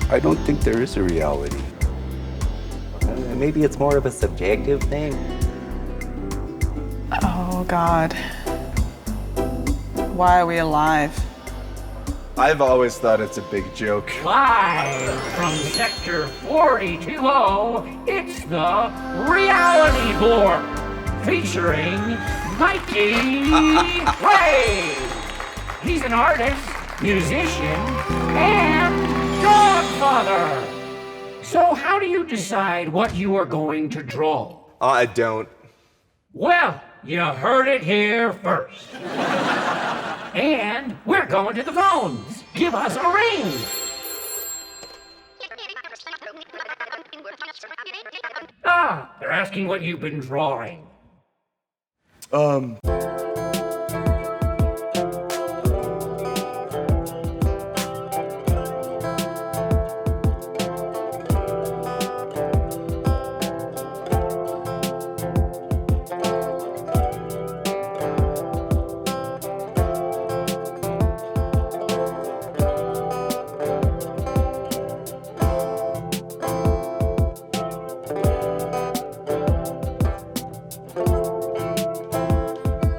I don't think there is a reality. Maybe it's more of a subjective thing. Oh, God. Why are we alive? I've always thought it's a big joke. Live from Sector 420, it's the Reality Blorp, featuring Mikey Rae. He's an artist, musician, and godfather. So how do you decide what you are going to draw? I don't. Well, you heard it here first. And we're going to the phones. Give us a ring. Ah, they're asking what you've been drawing.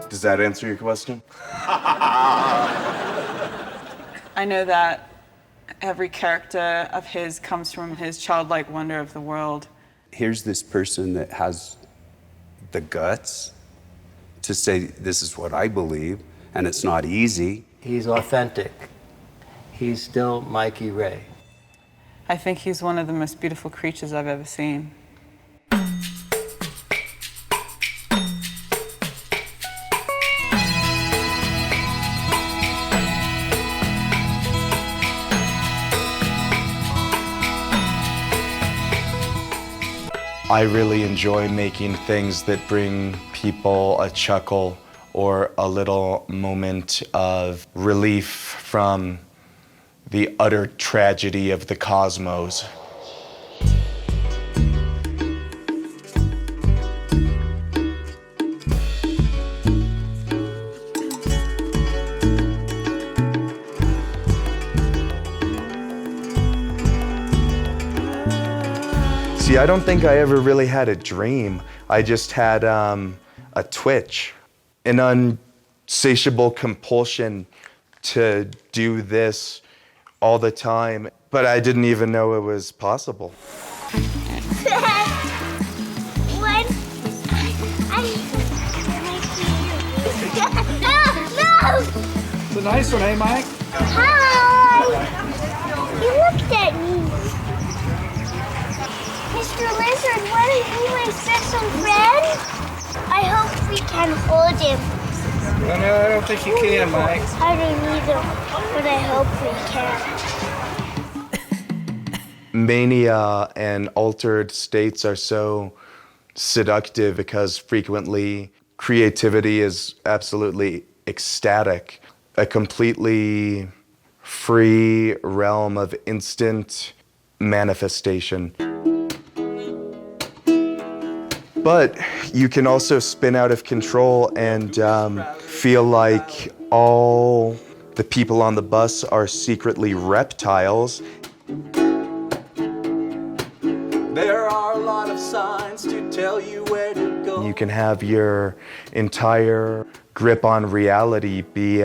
Does that answer your question? I know that every character of his comes from his childlike wonder of the world. Here's this person that has the guts to say, this is what I believe, and it's not easy. He's authentic. He's still Mikey Rae. I think he's one of the most beautiful creatures I've ever seen. I really enjoy making things that bring people a chuckle or a little moment of relief from the utter tragedy of the cosmos. See, I don't think I ever really had a dream. I just had a twitch, an unsatiable compulsion to do this all the time, but I didn't even know it was possible. No! It's a nice one, eh, Mike? Hi! You looked at me. Mr. Lizard, why don't you my special friend? I hope we can hold him. No, I don't think you can, Mike. I don't either, but I hope we can. Mania and altered states are so seductive because frequently creativity is absolutely ecstatic, a completely free realm of instant manifestation. But you can also spin out of control and feel like all the people on the bus are secretly reptiles. There are a lot of signs to tell you where to go. You can have your entire grip on reality be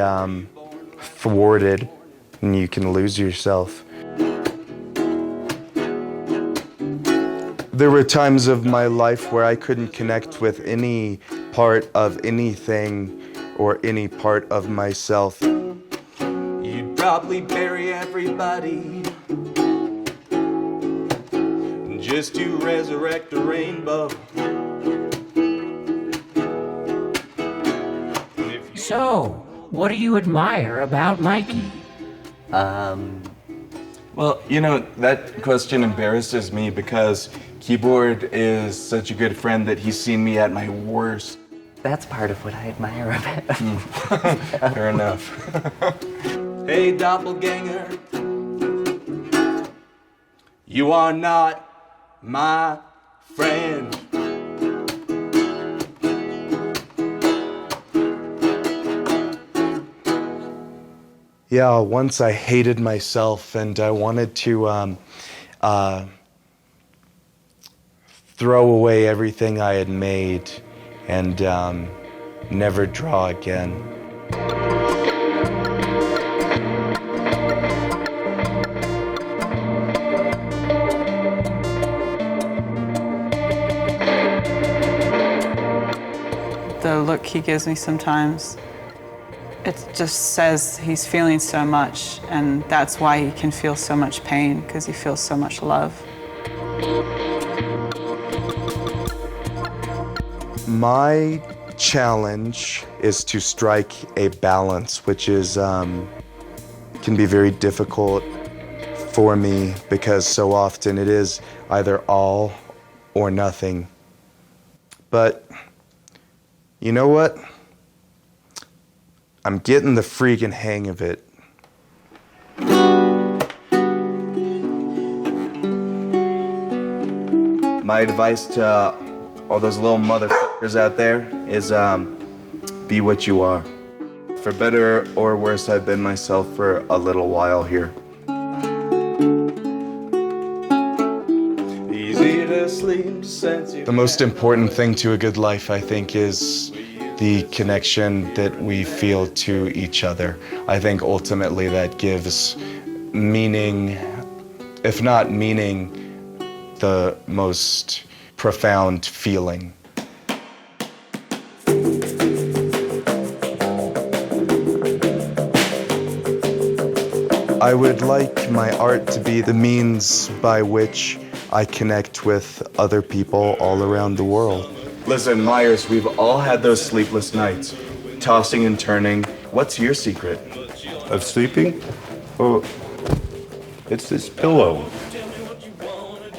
thwarted, and you can lose yourself. There were times of my life where I couldn't connect with any part of anything or any part of myself. You'd probably bury everybody just to resurrect a rainbow. So, what do you admire about Mikey? Well, you know, that question embarrasses me because Keyboard is such a good friend that he's seen me at my worst. That's part of what I admire about him. Fair enough. Hey, doppelganger, you are not my friend. Yeah, once I hated myself and I wanted to throw away everything I had made and never draw again. The look he gives me sometimes, it just says he's feeling so much, and that's why he can feel so much pain, because he feels so much love. My challenge is to strike a balance, which is can be very difficult for me because so often it is either all or nothing. But you know what? I'm getting the freaking hang of it. My advice to all those little motherfuckers out there is be what you are. For better or worse, I've been myself for a little while here. Easy to sleep, sense you. The most important thing to a good life, I think, is the connection that we feel to each other. I think ultimately that gives meaning, if not meaning, the most profound feeling. I would like my art to be the means by which I connect with other people all around the world. Listen, Myers, we've all had those sleepless nights, tossing and turning. What's your secret? Of sleeping? Oh, it's this pillow.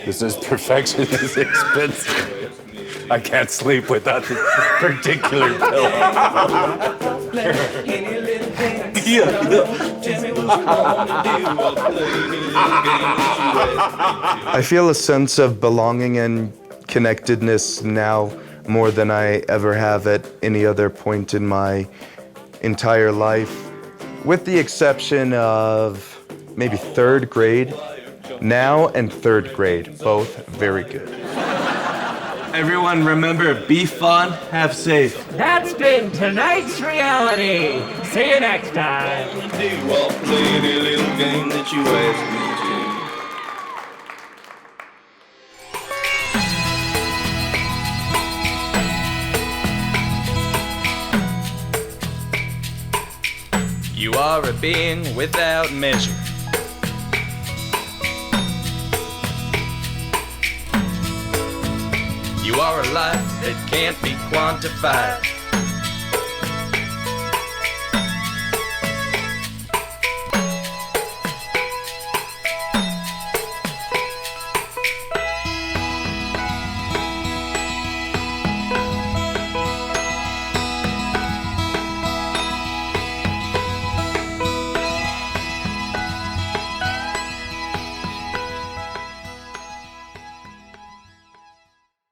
This is perfection is expensive. I can't sleep without this particular pillow. I feel a sense of belonging and connectedness now more than I ever have at any other point in my entire life, with the exception of maybe third grade. Now and third grade, both very good. Everyone remember, be fun, have safe. That's been tonight's reality. See you next time. I'll play any little game that you ask me to. You are a being without measure. You are a life that can't be quantified.